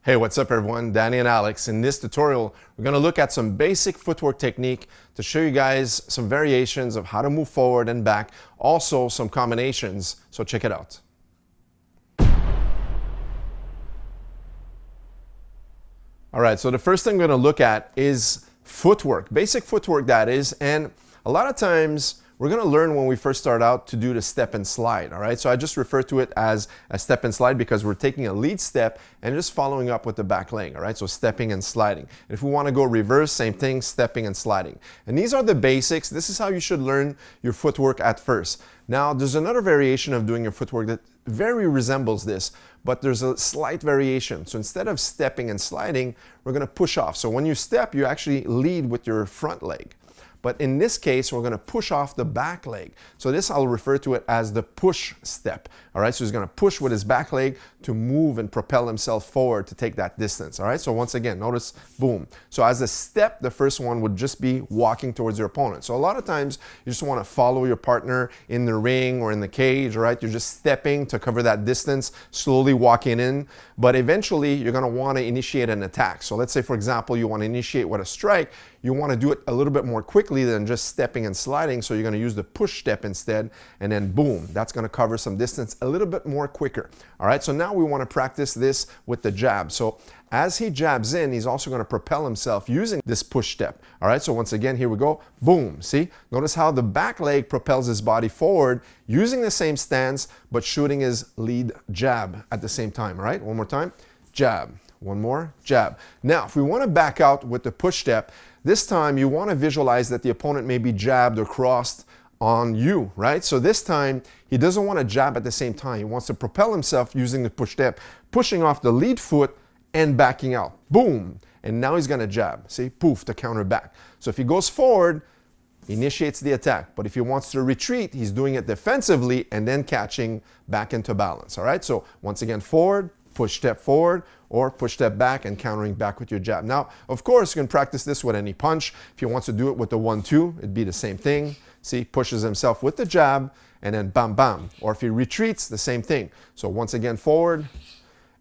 Hey, what's up everyone? Danny and Alex. In this tutorial, we're going to look at some basic footwork technique to show you guys some variations of how to move forward and back, also some combinations, so check it out. All right, so the first thing we're going to look at is footwork, basic footwork that is, and a lot of times we're going to learn when we first start out to do the step and slide, all right? So I just refer to it as a step and slide because we're taking a lead step and just following up with the back leg, all right? So stepping and sliding. And if we want to go reverse, same thing, stepping and sliding. And these are the basics. This is how you should learn your footwork at first. Now, there's another variation of doing your footwork that very resembles this, but there's a slight variation. So instead of stepping and sliding, we're going to push off. So when you step, you actually lead with your front leg. But in this case, we're going to push off the back leg. So this, I'll refer to it as the push step. All right, so he's going to push with his back leg to move and propel himself forward to take that distance. All right, so once again, notice, boom. So as a step, the first one would just be walking towards your opponent. So a lot of times, you just want to follow your partner in the ring or in the cage, all right? You're just stepping to cover that distance, slowly walking in. But eventually, you're going to want to initiate an attack. So let's say, for example, you want to initiate with a strike. You want to do it a little bit more quickly than just stepping and sliding. So you're going to use the push step instead, and then boom, that's going to cover some distance a little bit more quicker. All right, so now we want to practice this with the jab. So as he jabs in, he's also going to propel himself using this push step. All right, so once again, here we go. Boom, see? Notice how the back leg propels his body forward using the same stance, but shooting his lead jab at the same time. All right, one more time. Jab. One more. Jab. Now, if we want to back out with the push step, this time you want to visualize that the opponent may be jabbed or crossed on you, right? So this time, he doesn't want to jab at the same time. He wants to propel himself using the push step, pushing off the lead foot and backing out. Boom. And now he's going to jab. See? Poof, to counter back. So if he goes forward, he initiates the attack. But if he wants to retreat, he's doing it defensively and then catching back into balance. All right? So once again, forward, push step forward, or push step back and countering back with your jab. Now, of course, you can practice this with any punch. If he wants to do it with the 1-2, it'd be the same thing. See, pushes himself with the jab, and then bam, bam. Or if he retreats, the same thing. So once again, forward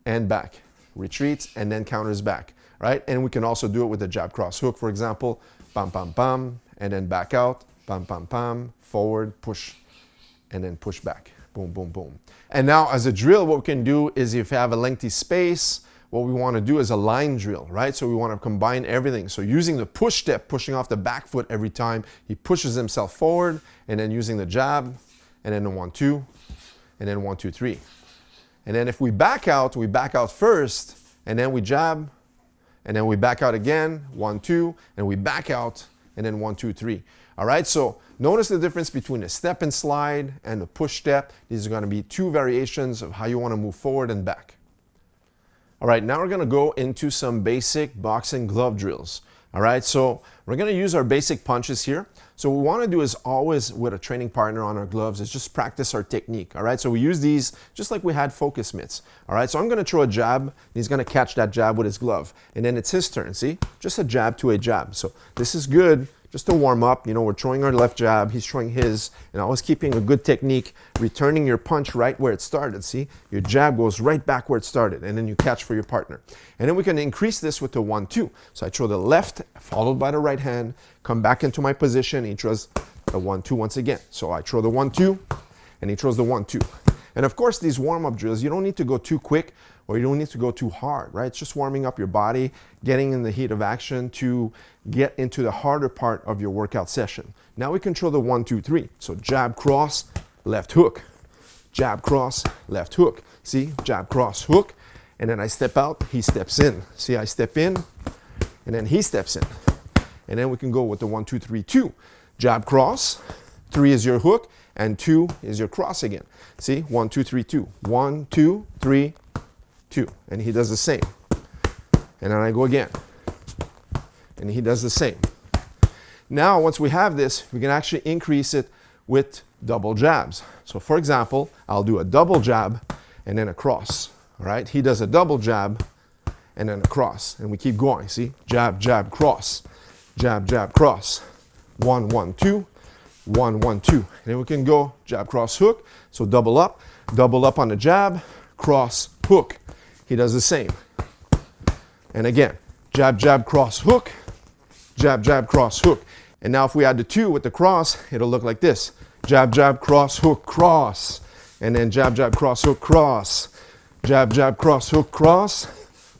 and back. Retreats and then counters back, right? And we can also do it with the jab cross hook, for example. Bam, bam, bam, and then back out. Bam, bam, bam, forward, push, and then push back. Boom, boom, boom. And now as a drill, what we can do is if you have a lengthy space, what we want to do is a line drill, right? So we want to combine everything. So using the push step, pushing off the back foot every time he pushes himself forward, and then using the jab, and then the 1-2, and then 1-2-3. And then if we back out first, and then we jab, and then we back out again, 1-2, and we back out, and then 1-2-3. All right, so notice the difference between the step and slide and the push step. These are going to be two variations of how you want to move forward and back. All right, now we're going to go into some basic boxing glove drills. All right, so we're going to use our basic punches here. So what we want to do is always with a training partner on our gloves is just practice our technique. All right, so we use these just like we had focus mitts. All right, so I'm going to throw a jab. And he's going to catch that jab with his glove. And then it's his turn, see? Just a jab to a jab. So this is good. Just to warm up, you know, we're throwing our left jab, he's throwing his, and always keeping a good technique, returning your punch right where it started, see? Your jab goes right back where it started, and then you catch for your partner. And then we can increase this with the 1-2. So I throw the left, followed by the right hand, come back into my position, he throws the 1-2 once again. So I throw the 1-2, and he throws the 1-2. And of course, these warm-up drills, you don't need to go too quick, or you don't need to go too hard, right? It's just warming up your body, getting in the heat of action to get into the harder part of your workout session. Now we control the 1-2-3. So jab, cross, left hook. Jab, cross, left hook. See, jab, cross, hook. And then I step out, he steps in. See, I step in, and then he steps in. And then we can go with the 1-2-3-2. Jab, cross, 3 is your hook, and 2 is your cross again. See, 1-2-3-2. 1-2-3-2. And he does the same. And then I go again. And he does the same. Now, once we have this, we can actually increase it with double jabs. So for example, I'll do a double jab and then a cross. All right, he does a double jab and then a cross. And we keep going, see? Jab, jab, cross. Jab, jab, cross. 1-1-2. 1-1-2. And then we can go jab, cross, hook. So double up on the jab, cross, hook. He does the same. And again, jab, jab, cross, hook, jab, jab, cross, hook. And now if we add the 2 with the cross, it'll look like this. Jab, jab, cross, hook, cross. And then jab, jab, cross, hook, cross. Jab, jab, cross, hook, cross.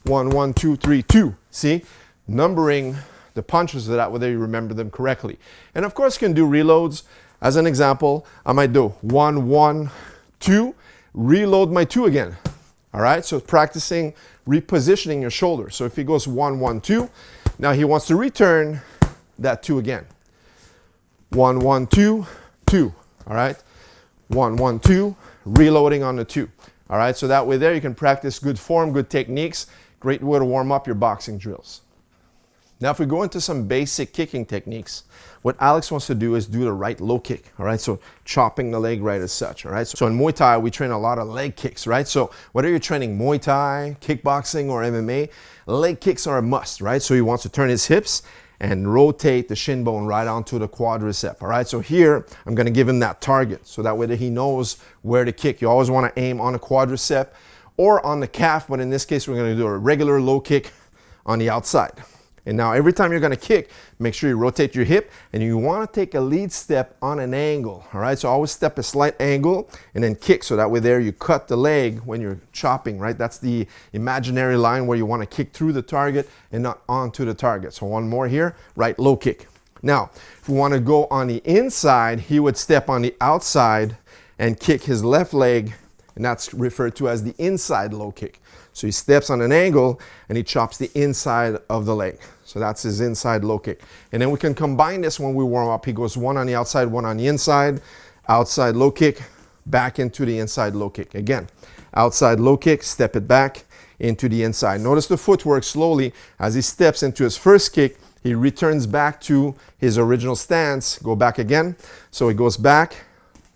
1, 1, 2, 3, 2. See? Numbering the punches so that way you remember them correctly. And of course you can do reloads. As an example, I might do 1, 1, 2, reload my 2 again. All right, so practicing repositioning your shoulder. So if he goes 1, 1, 2, now he wants to return that 2 again. 1, 1, 2, 2. All right, 1, 1, 2, reloading on the 2. All right, so that way there you can practice good form, good techniques. Great way to warm up your boxing drills. Now, if we go into some basic kicking techniques, what Alex wants to do is do the right low kick, all right? So chopping the leg right as such, all right? So in Muay Thai, we train a lot of leg kicks, right? So whether you're training Muay Thai, kickboxing, or MMA, leg kicks are a must, right? So he wants to turn his hips and rotate the shin bone right onto the quadricep, all right? So here, I'm gonna give him that target, so that way that he knows where to kick. You always wanna aim on the quadricep or on the calf, but in this case, we're gonna do a regular low kick on the outside. And now every time you're gonna kick, make sure you rotate your hip and you wanna take a lead step on an angle, all right? So always step a slight angle and then kick, so that way there you cut the leg when you're chopping, right? That's the imaginary line where you wanna kick through the target and not onto the target. So one more here, right low kick. Now, if we wanna go on the inside, he would step on the outside and kick his left leg, and that's referred to as the inside low kick. So he steps on an angle and he chops the inside of the leg. So that's his inside low kick. And then we can combine this when we warm up. He goes 1 on the outside, 1 on the inside, outside low kick, back into the inside low kick. Again, outside low kick, step it back into the inside. Notice the footwork slowly. As he steps into his first kick, he returns back to his original stance. Go back again. So he goes back,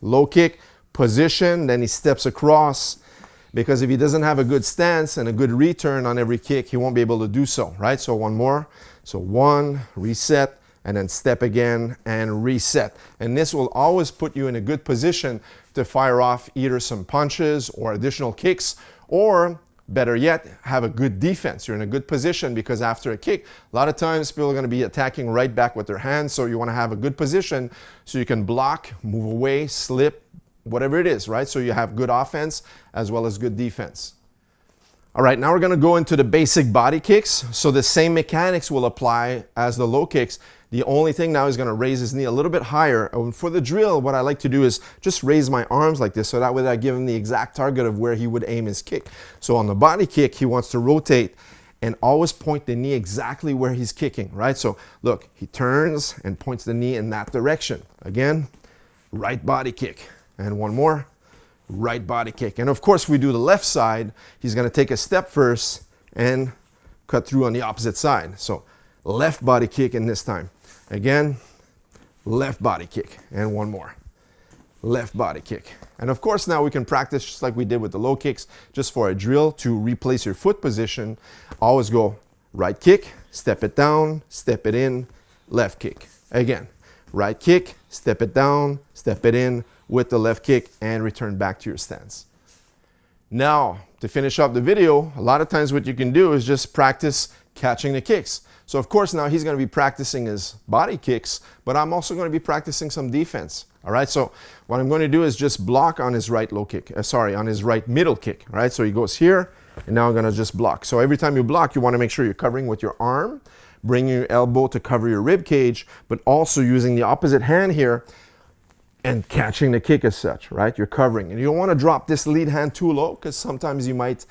low kick, position, then he steps across. Because if he doesn't have a good stance and a good return on every kick, he won't be able to do so, right? So one more. So 1, reset, and then step again and reset. And this will always put you in a good position to fire off either some punches or additional kicks, or better yet, have a good defense. You're in a good position because after a kick, a lot of times people are going to be attacking right back with their hands. So you want to have a good position so you can block, move away, slip, whatever it is, right? So you have good offense as well as good defense. All right, now we're gonna go into the basic body kicks. So the same mechanics will apply as the low kicks. The only thing now is gonna raise his knee a little bit higher. And for the drill, what I like to do is just raise my arms like this, so that way I give him the exact target of where he would aim his kick. So on the body kick, he wants to rotate and always point the knee exactly where he's kicking, right? So look, he turns and points the knee in that direction. Again, right body kick. And one more, right body kick. And of course, we do the left side. He's gonna take a step first and cut through on the opposite side. So left body kick in this time. Again, left body kick. And one more, left body kick. And of course, now we can practice just like we did with the low kicks, just for a drill to replace your foot position. Always go right kick, step it down, step it in, left kick. Again, right kick, step it down, step it in, with the left kick, and return back to your stance. Now, to finish up the video, a lot of times what you can do is just practice catching the kicks. So of course now he's gonna be practicing his body kicks, but I'm also gonna be practicing some defense. All right, so what I'm gonna do is just block on his right low kick, on his right middle kick, all right? So he goes here, and now I'm gonna just block. So every time you block, you wanna make sure you're covering with your arm, bringing your elbow to cover your rib cage, but also using the opposite hand here and catching the kick as such, right? You're covering. And you don't want to drop this lead hand too low, because sometimes you might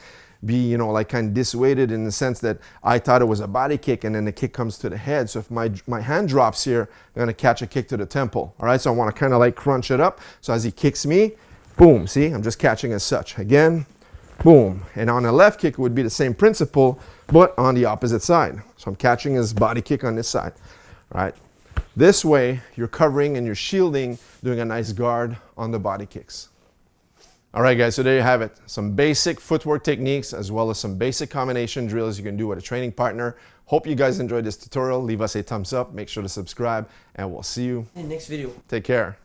be, like kind of dissuaded in the sense that I thought it was a body kick and then the kick comes to the head. So if my hand drops here, I'm going to catch a kick to the temple, all right? So I want to kind of like crunch it up. So as he kicks me, boom, see? I'm just catching as such. Again, boom. And on the left kick, it would be the same principle, but on the opposite side. So I'm catching his body kick on this side, all right? This way, you're covering and you're shielding, doing a nice guard on the body kicks. All right, guys, so there you have it. Some basic footwork techniques as well as some basic combination drills you can do with a training partner. Hope you guys enjoyed this tutorial. Leave us a thumbs up, make sure to subscribe, and we'll see you in the next video. Take care.